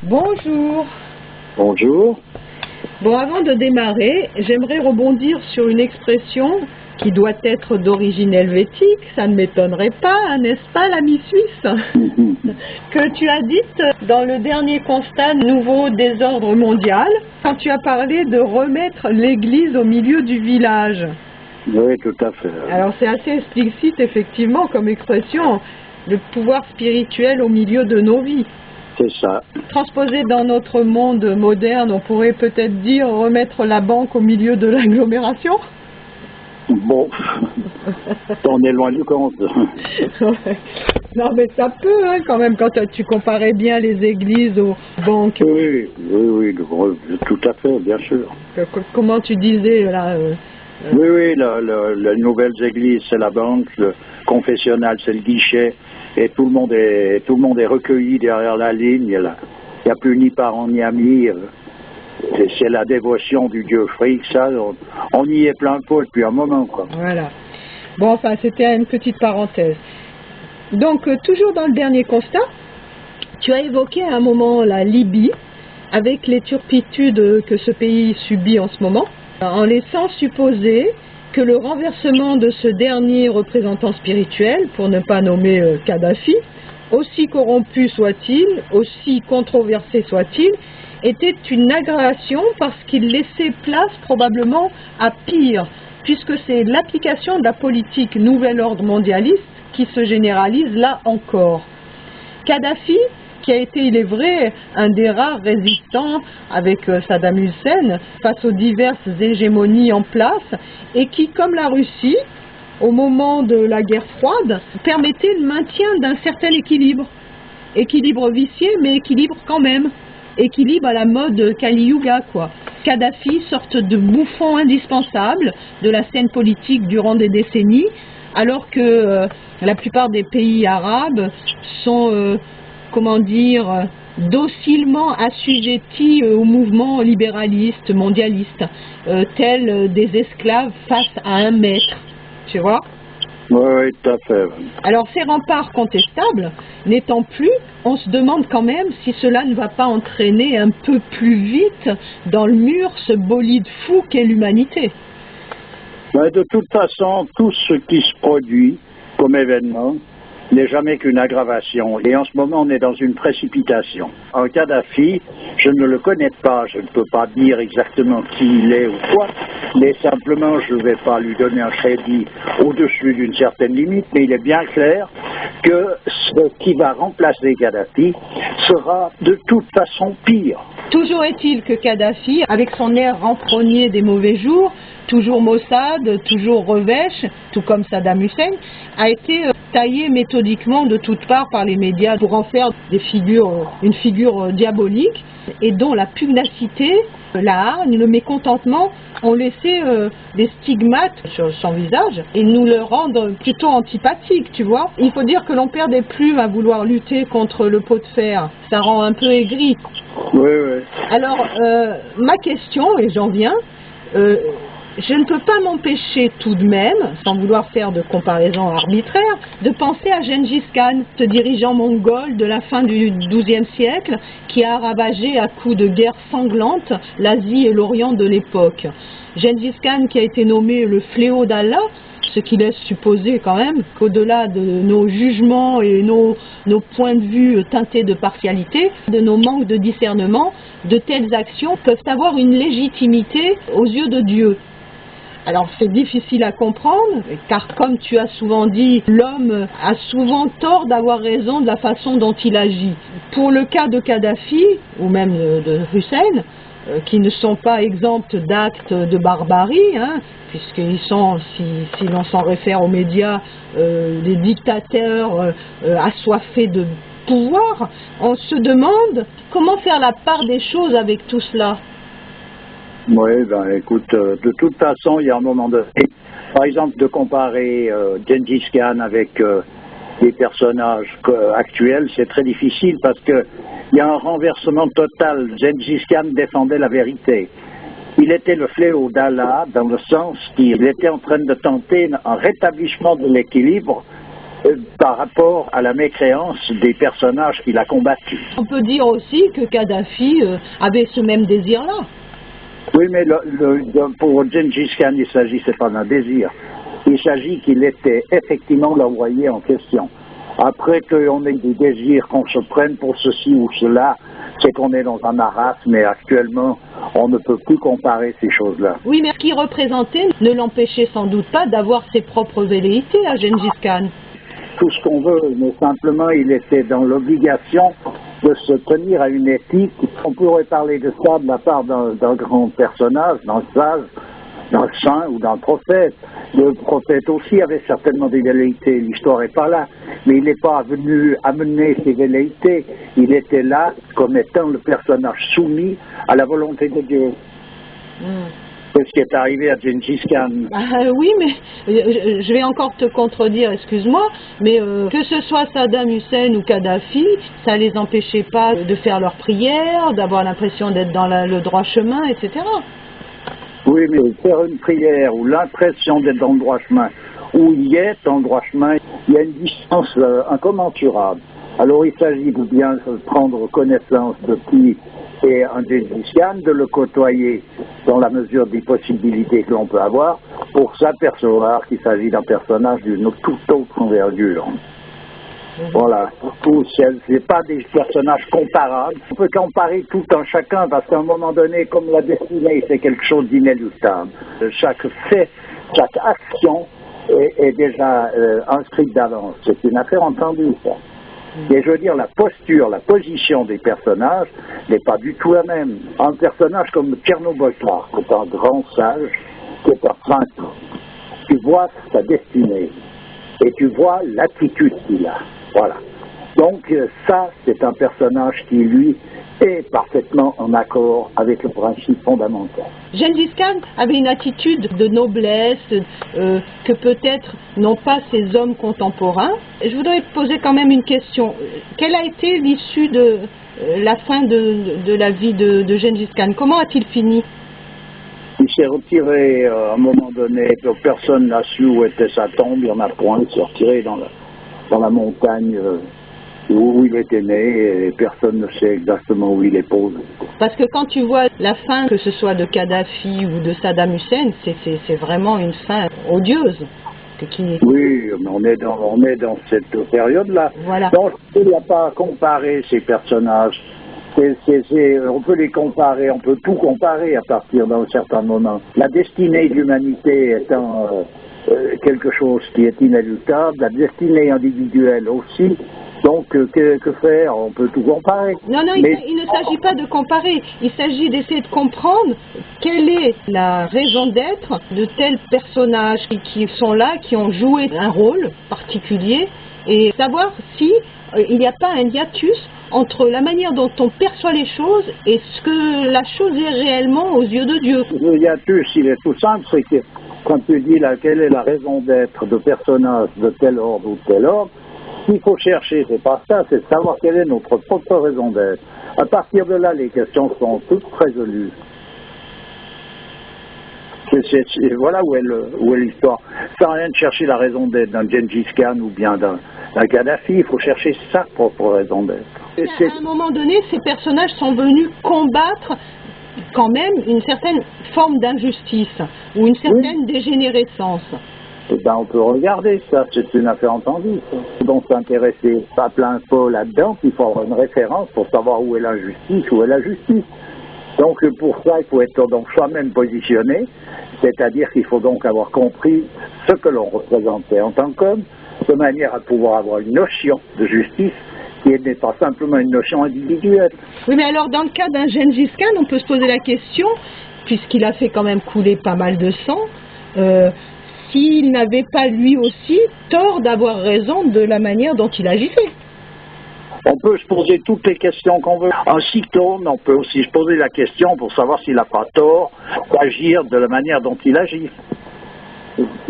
Bonjour. Bonjour. Bon, avant de démarrer, j'aimerais rebondir sur une expression qui doit être d'origine helvétique, ça ne m'étonnerait pas, hein, n'est-ce pas, l'ami suisse, que tu as dite dans le dernier constat Nouveau désordre mondial, quand tu as parlé de remettre l'église au milieu du village. Oui, tout à fait. Alors c'est assez explicite, effectivement, comme expression, le pouvoir spirituel au milieu de nos vies. C'est ça. Transposé dans notre monde moderne, on pourrait peut-être dire remettre la banque au milieu de l'agglomération. Bon, on est loin du compte. Non mais ça peut hein, quand même, quand tu comparais bien les églises aux banques. Oui, tout à fait, bien sûr. Comment tu disais là Oui, les nouvelles églises, c'est la banque, le confessionnal, c'est le guichet, et tout le monde est recueilli derrière la ligne. Il n'y a plus ni parents ni amis. C'est la dévotion du dieu fric, ça. On y est plein pot depuis un moment, quoi. Voilà. Bon, enfin, c'était une petite parenthèse. Donc, toujours dans le dernier constat, tu as évoqué à un moment la Libye, avec les turpitudes que ce pays subit en ce moment, en laissant supposer que le renversement de ce dernier représentant spirituel, pour ne pas nommer Kadhafi, aussi corrompu soit-il, aussi controversé soit-il, était une aggravation parce qu'il laissait place probablement à pire, puisque c'est l'application de la politique nouvel ordre mondialiste qui se généralise là encore. Kadhafi, qui a été, il est vrai, un des rares résistants avec Saddam Hussein face aux diverses hégémonies en place, et qui, comme la Russie, au moment de la guerre froide, permettait le maintien d'un certain équilibre. Équilibre vicié, mais équilibre quand même. Équilibre à la mode Kali Yuga, quoi. Kadhafi, sorte de bouffon indispensable de la scène politique durant des décennies, alors que la plupart des pays arabes sont, docilement assujettis au mouvement libéraliste, mondialiste, tels des esclaves face à un maître, tu vois ? Oui, tout à fait. Alors ces remparts contestables n'étant plus, on se demande quand même si cela ne va pas entraîner un peu plus vite dans le mur ce bolide fou qu'est l'humanité. Mais de toute façon, tout ce qui se produit comme événement n'est jamais qu'une aggravation. Et en ce moment, on est dans une précipitation. En Kadhafi, je ne le connais pas, je ne peux pas dire exactement qui il est ou quoi, mais simplement, je ne vais pas lui donner un crédit au-dessus d'une certaine limite, mais il est bien clair que ce qui va remplacer Kadhafi sera de toute façon pire. Toujours est-il que Kadhafi, avec son air renfrogné des mauvais jours, toujours Mossad, toujours revêche, tout comme Saddam Hussein, a été taillé méthodiquement de toutes parts par les médias pour en faire une figure diabolique, et dont la pugnacité, la hargne, le mécontentement ont laissé des stigmates sur son visage et nous le rendent plutôt antipathique, tu vois. Il faut dire que l'on perd des plumes à vouloir lutter contre le pot de fer, ça rend un peu aigri. Oui, oui. Alors, ma question, et j'en viens, je ne peux pas m'empêcher tout de même, sans vouloir faire de comparaison arbitraire, de penser à Gengis Khan, ce dirigeant mongol de la fin du XIIe siècle, qui a ravagé à coups de guerre sanglante l'Asie et l'Orient de l'époque. Gengis Khan qui a été nommé le fléau d'Allah, ce qui laisse supposer quand même qu'au-delà de nos jugements et nos points de vue teintés de partialité, de nos manques de discernement, de telles actions peuvent avoir une légitimité aux yeux de Dieu. Alors c'est difficile à comprendre, car comme tu as souvent dit, l'homme a souvent tort d'avoir raison de la façon dont il agit. Pour le cas de Kadhafi, ou même de Hussein, qui ne sont pas exempts d'actes de barbarie, hein, puisqu'ils sont, si l'on s'en réfère aux médias, des dictateurs assoiffés de pouvoir, on se demande comment faire la part des choses avec tout cela. Oui, ben écoute, de toute façon, il y a un moment donné, par exemple, de comparer Gengis Khan avec des personnages actuels, c'est très difficile parce que il y a un renversement total. Gengis Khan défendait la vérité. Il était le fléau d'Allah dans le sens qu'il était en train de tenter un rétablissement de l'équilibre par rapport à la mécréance des personnages qu'il a combattus. On peut dire aussi que Kadhafi avait ce même désir-là. Oui, mais pour Gengis Khan, il ne s'agissait pas d'un désir. Il s'agit qu'il était effectivement l'envoyé en question. Après qu'on ait des désirs, qu'on se prenne pour ceci ou cela, c'est qu'on est dans un marasme, mais actuellement, on ne peut plus comparer ces choses-là. Oui, mais ce qu'il représentait ne l'empêchait sans doute pas d'avoir ses propres velléités à Gengis Khan. Tout ce qu'on veut, mais simplement il était dans l'obligation de se tenir à une éthique. On pourrait parler de ça de la part d'un grand personnage, d'un sage, d'un saint ou d'un prophète. Le prophète aussi avait certainement des velléités, l'histoire n'est pas là, mais il n'est pas venu amener ses velléités, il était là comme étant le personnage soumis à la volonté de Dieu. C'est ce qui est arrivé à Gengis Khan. Oui, mais je vais encore te contredire, excuse-moi, mais que ce soit Saddam Hussein ou Kadhafi, ça les empêchait pas de faire leurs prières, d'avoir l'impression d'être dans le droit chemin, etc. Oui, mais faire une prière ou l'impression d'être dans le droit chemin, où il est dans le droit chemin, il y a une distance incommensurable. Alors il s'agit de bien prendre connaissance de qui est un Gengis Khan, de le côtoyer dans la mesure des possibilités que l'on peut avoir, pour s'apercevoir qu'il s'agit d'un personnage d'une toute autre envergure. Voilà, ce n'est pas des personnages comparables. On peut comparer tout un chacun, parce qu'à un moment donné, comme la destinée, c'est quelque chose d'inéluctable. Chaque fait, chaque action est déjà inscrite d'avance. C'est une affaire entendue, ça. Et je veux dire, la posture, la position des personnages n'est pas du tout la même. Un personnage comme Tchernobyl-Clark, qui est un grand sage, qui est un saint, tu vois sa destinée et tu vois l'attitude qu'il a. Voilà. Donc ça, c'est un personnage qui, lui, est parfaitement en accord avec le principe fondamental. Gengis Khan avait une attitude de noblesse que peut-être n'ont pas ces hommes contemporains. Je voudrais poser quand même une question. Quelle a été l'issue de la fin de la vie de Gengis Khan? Comment a-t-il fini? Il s'est retiré à un moment donné, personne n'a su où était sa tombe, il n'y en a point, il s'est retiré dans la montagne où il était né, et personne ne sait exactement où il est posé. Parce que quand tu vois la fin, que ce soit de Kadhafi ou de Saddam Hussein, c'est vraiment une fin odieuse. Oui, mais on est dans cette période-là. Voilà. Donc, il n'y a pas à comparer ces personnages. On peut les comparer, on peut tout comparer à partir d'un certain moment. La destinée de l'humanité étant quelque chose qui est inéluctable, la destinée individuelle aussi. Donc, que faire? On peut tout comparer. Non, il ne s'agit pas de comparer. Il s'agit d'essayer de comprendre quelle est la raison d'être de tels personnages qui sont là, qui ont joué un rôle particulier, et savoir si il n'y a pas un hiatus entre la manière dont on perçoit les choses et ce que la chose est réellement aux yeux de Dieu. Le hiatus, il est tout simple, c'est que quand tu dis là, quelle est la raison d'être de personnages de tel ordre ou tel ordre, ce qu'il faut chercher, c'est pas ça, c'est de savoir quelle est notre propre raison d'être. À partir de là, les questions sont toutes résolues. Voilà où est l'histoire. Sans rien de chercher la raison d'être d'un Gengis Khan ou bien d'un Kadhafi, il faut chercher sa propre raison d'être. À un moment donné, ces personnages sont venus combattre quand même une certaine forme d'injustice ou une certaine dégénérescence. Eh ben, on peut regarder ça, c'est une affaire entendue. Donc s'intéresser à plein pot là-dedans, il faut avoir une référence pour savoir où est l'injustice, où est la justice. Donc pour ça, il faut être donc soi-même positionné, c'est-à-dire qu'il faut donc avoir compris ce que l'on représentait en tant qu'homme, de manière à pouvoir avoir une notion de justice qui n'est pas simplement une notion individuelle. Oui, mais alors dans le cas d'un Gengis Khan, on peut se poser la question, puisqu'il a fait quand même couler pas mal de sang, s'il n'avait pas lui aussi tort d'avoir raison de la manière dont il agissait. On peut se poser toutes les questions qu'on veut. En cyclone, on peut aussi se poser la question pour savoir s'il n'a pas tort d'agir de la manière dont il agit.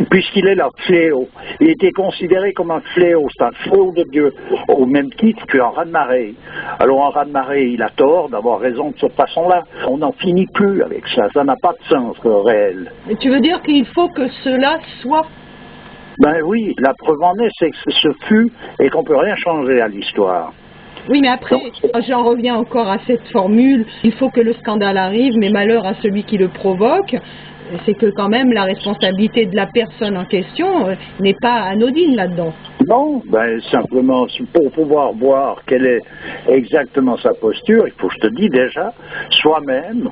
Puisqu'il est leur fléau. Il était considéré comme un fléau, c'est un fléau de Dieu, au même titre qu'un raz-de-marée. Alors un raz-de-marée, il a tort d'avoir raison de cette façon-là. On n'en finit plus avec ça, ça n'a pas de sens réel. Et tu veux dire qu'il faut que cela soit? Ben oui, la preuve en est, c'est que ce fut et qu'on ne peut rien changer à l'histoire. Oui, mais après, j'en reviens encore à cette formule, il faut que le scandale arrive, mais malheur à celui qui le provoque. C'est que quand même la responsabilité de la personne en question n'est pas anodine là-dedans. Non, ben simplement, pour pouvoir voir quelle est exactement sa posture, il faut, je te dis déjà, soi-même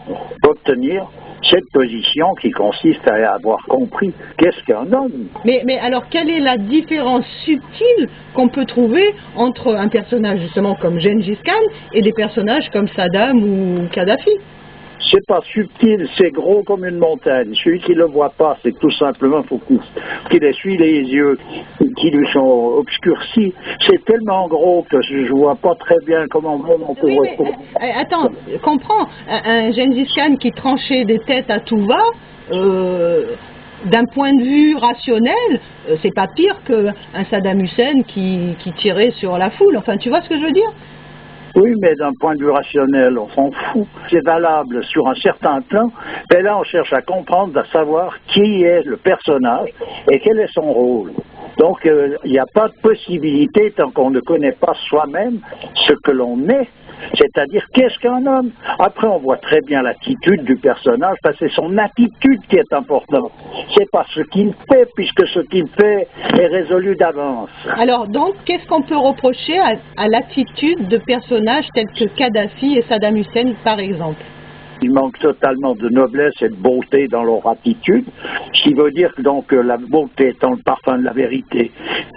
obtenir cette position qui consiste à avoir compris qu'est-ce qu'un homme. Mais alors, quelle est la différence subtile qu'on peut trouver entre un personnage justement comme Gengis Khan et des personnages comme Saddam ou Kadhafi? C'est pas subtil, c'est gros comme une montagne. Celui qui le voit pas, c'est tout simplement faut qu'il essuie les yeux qui lui sont obscurcis. C'est tellement gros que je vois pas très bien comment on peut... Oui, mais, attends, comprends, un Gengis Khan qui tranchait des têtes à tout va, d'un point de vue rationnel, c'est pas pire qu'un Saddam Hussein qui tirait sur la foule. Enfin, tu vois ce que je veux dire? Oui, mais d'un point de vue rationnel, on s'en fout. C'est valable sur un certain plan, mais là on cherche à comprendre, à savoir qui est le personnage et quel est son rôle. Donc il n'y a pas de possibilité tant qu'on ne connaît pas soi-même ce que l'on est, c'est-à-dire qu'est-ce qu'un homme. Après on voit très bien l'attitude du personnage, parce que c'est son attitude qui est importante. C'est pas ce qu'il fait, puisque ce qu'il fait est résolu d'avance. Alors donc, qu'est-ce qu'on peut reprocher à l'attitude de personnages tels que Kadhafi et Saddam Hussein par exemple? Il manque totalement de noblesse et de beauté dans leur attitude, ce qui veut dire que donc la beauté étant le parfum de la vérité,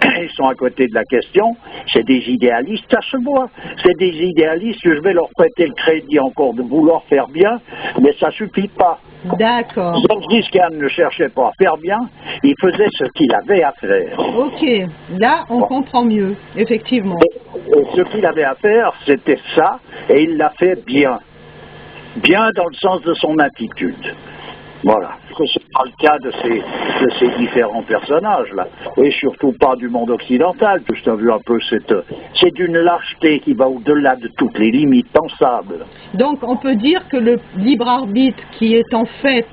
ils sont à côté de la question, c'est des idéalistes, ça se voit, c'est des idéalistes, je vais leur prêter le crédit encore de vouloir faire bien, mais ça suffit pas. D'accord. Gengis Khan ne cherchait pas à faire bien, il faisait ce qu'il avait à faire. Ok, là on comprend mieux, effectivement. Et ce qu'il avait à faire, c'était ça, et il l'a fait bien. Bien dans le sens de son attitude. Voilà. Ce n'est pas le cas de ces différents personnages-là. Et surtout pas du monde occidental. Tu as vu un peu c'est d'une lâcheté qui va au-delà de toutes les limites pensables. Donc on peut dire que le libre arbitre, qui est en fait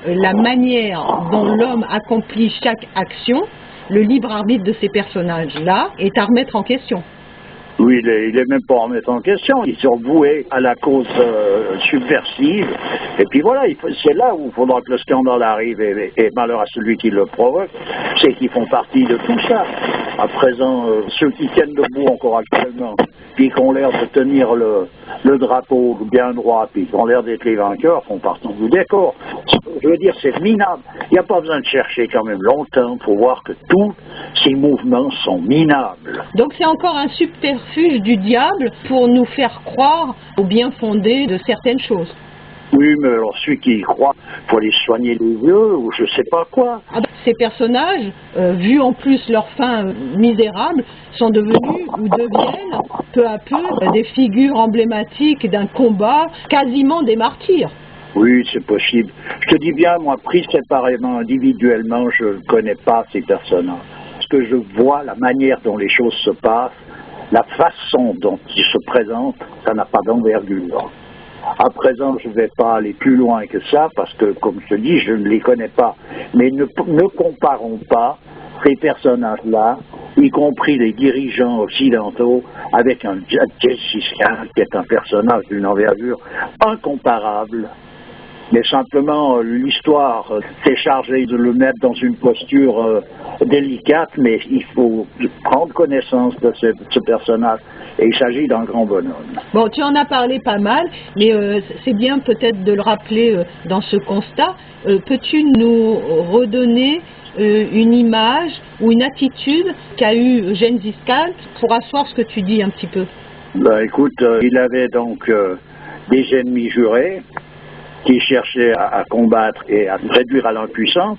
la manière dont l'homme accomplit chaque action, le libre arbitre de ces personnages-là est à remettre en question. Oui, il est même pas à remettre en question. Ils sont voués à la cause subversive. Et puis voilà, c'est là où il faudra que le scandale arrive. Et malheur à celui qui le provoque, c'est qu'ils font partie de tout ça. À présent, ceux qui tiennent debout encore actuellement, puis qui ont l'air de tenir le drapeau bien droit, puis qui ont l'air d'être les vainqueurs, font partie du décor. Je veux dire, c'est minable. Il n'y a pas besoin de chercher quand même longtemps pour voir que tous ces mouvements sont minables. Donc c'est encore un subterfuge du diable pour nous faire croire au bien fondé de certaines choses. Oui, mais alors celui qui y croit, il faut aller soigner les yeux ou je sais pas quoi. Ces personnages, vu en plus leur fin misérable, sont devenus ou deviennent peu à peu des figures emblématiques d'un combat, quasiment des martyrs. Oui, c'est possible. Je te dis bien, moi, pris séparément, individuellement, je ne connais pas ces personnages. Ce que je vois, la manière dont les choses se passent, la façon dont ils se présentent, ça n'a pas d'envergure. À présent, je ne vais pas aller plus loin que ça, parce que, comme je te dis, je ne les connais pas. Mais ne comparons pas ces personnages-là, y compris les dirigeants occidentaux, avec un Gengis Khan, qui est un personnage d'une envergure incomparable. Mais simplement, l'histoire s'est chargée de le mettre dans une posture délicate, mais il faut prendre connaissance de ce personnage. Et il s'agit d'un grand bonhomme. Bon, tu en as parlé pas mal, mais c'est bien peut-être de le rappeler dans ce constat. Peux-tu nous redonner une image ou une attitude qu'a eu Gengis Khan pour asseoir ce que tu dis un petit peu? Ben, écoute, il avait donc des ennemis jurés qui cherchaient à combattre et à réduire à l'impuissance.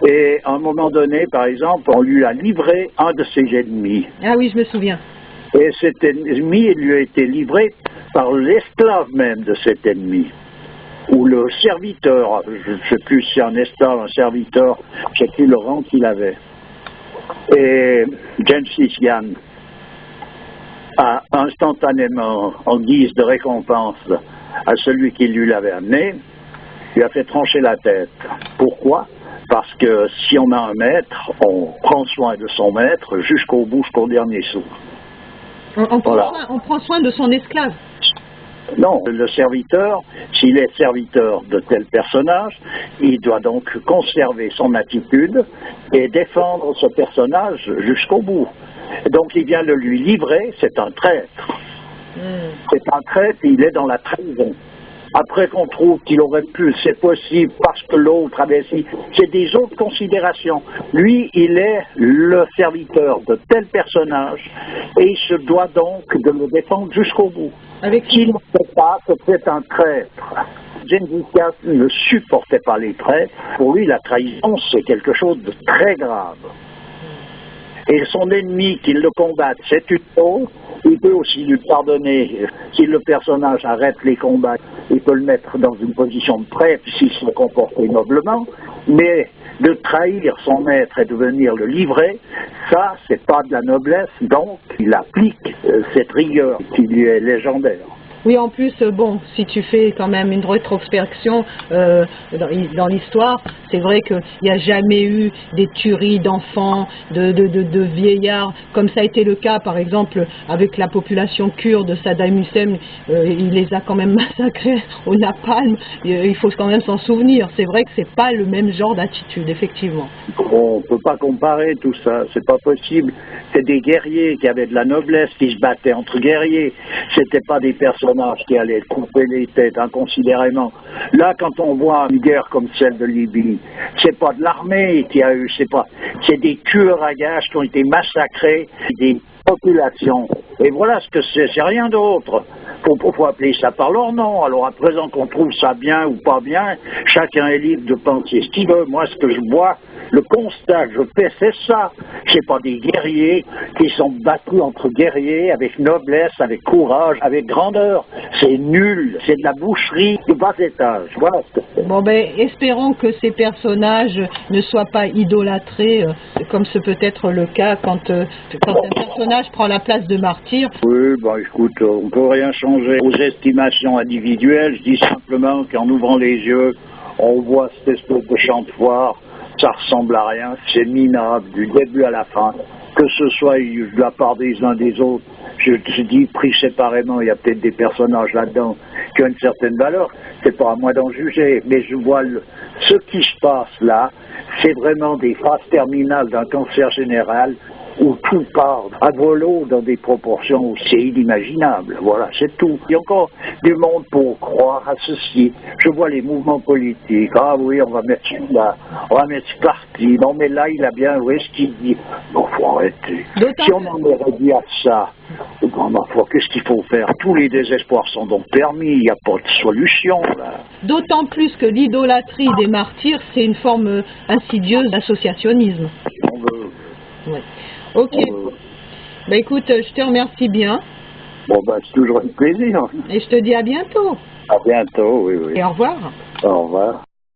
Et à un moment donné, par exemple, on lui a livré un de ses ennemis. Ah oui, je me souviens. Et cet ennemi lui a été livré par l'esclave même de cet ennemi. Ou le serviteur, je ne sais plus si c'est un esclave, un serviteur, je ne sais plus le rang qu'il avait. Et Gengis Khan a instantanément, en guise de récompense à celui qui lui l'avait amené, lui a fait trancher la tête. Pourquoi? Parce que si on a un maître, on prend soin de son maître jusqu'au bout, jusqu'au dernier souffle. On prend soin de son esclave. Non, le serviteur, s'il est serviteur de tel personnage, il doit donc conserver son attitude et défendre ce personnage jusqu'au bout. Donc il vient de lui livrer, c'est un traître. C'est un traître, il est dans la trahison. Après qu'on trouve qu'il aurait pu, c'est possible, parce que l'autre avait si, c'est des autres considérations. Lui, il est le serviteur de tel personnage, et il se doit donc de le défendre jusqu'au bout. S'il ne fait pas, c'est un traître. Gengis Khan ne supportait pas les traîtres. Pour lui, la trahison, c'est quelque chose de très grave. Et son ennemi, qu'il le combatte, c'est Utto. Il peut aussi lui pardonner si le personnage arrête les combats. Il peut le mettre dans une position de traître s'il se comporte noblement. Mais de trahir son maître et de venir le livrer, ça, c'est pas de la noblesse. Donc, il applique cette rigueur qui lui est légendaire. Oui, en plus, bon, si tu fais quand même une rétrospection dans l'histoire, c'est vrai qu'il n'y a jamais eu des tueries d'enfants, de vieillards, comme ça a été le cas, par exemple, avec la population kurde de Saddam Hussein. Il les a quand même massacrés au napalm. Il faut quand même s'en souvenir. C'est vrai que c'est pas le même genre d'attitude, effectivement. On ne peut pas comparer tout ça, c'est pas possible. C'est des guerriers qui avaient de la noblesse, qui se battaient entre guerriers. C'était pas des personnages qui allaient couper les têtes inconsidérément. Là, quand on voit une guerre comme celle de Libye, c'est pas de l'armée qui a eu, c'est des tueurs à gages qui ont été massacrés, des populations. Et voilà ce que c'est rien d'autre. Faut appeler ça par leur nom. Alors à présent qu'on trouve ça bien ou pas bien, chacun est libre de penser ce qu'il veut. Moi, ce que je vois, le constat que je fais, c'est ça. C'est pas des guerriers qui sont battus entre guerriers avec noblesse, avec courage, avec grandeur. C'est nul. C'est de la boucherie du bas étage. Voilà ce que c'est. Bon, ben, espérons que ces personnages ne soient pas idolâtrés, comme ce peut être le cas quand un personnage prend la place de martyr. Oui, bah écoute, on peut rien changer aux estimations individuelles. Je dis simplement qu'en ouvrant les yeux, on voit cette espèce de champ de foire. Ça ressemble à rien, c'est minable du début à la fin, que ce soit de la part des uns des autres. Je dis pris séparément, il y a peut-être des personnages là-dedans qui ont une certaine valeur, c'est pas à moi d'en juger, mais je vois ce qui se passe là, c'est vraiment des phases terminales d'un cancer général où tout part à volo dans des proportions où c'est inimaginable. Voilà, c'est tout. Il y a encore du monde pour croire à ceci. Je vois les mouvements politiques. Ah oui, on va mettre celui-là, on va mettre ce parti. Non, mais là, il a bien, oui, ce qu'il dit. Non, faut arrêter. Si on en est réduit à ça, ma foi, qu'est-ce qu'il faut faire? Tous les désespoirs sont donc permis. Il n'y a pas de solution, là. D'autant plus que l'idolâtrie des martyrs, c'est une forme insidieuse d'associationnisme. On veut. Oui. Ok. Bah écoute, je te remercie bien. Bon, bah c'est toujours un plaisir. Et je te dis à bientôt. À bientôt, oui, oui. Et au revoir. Au revoir.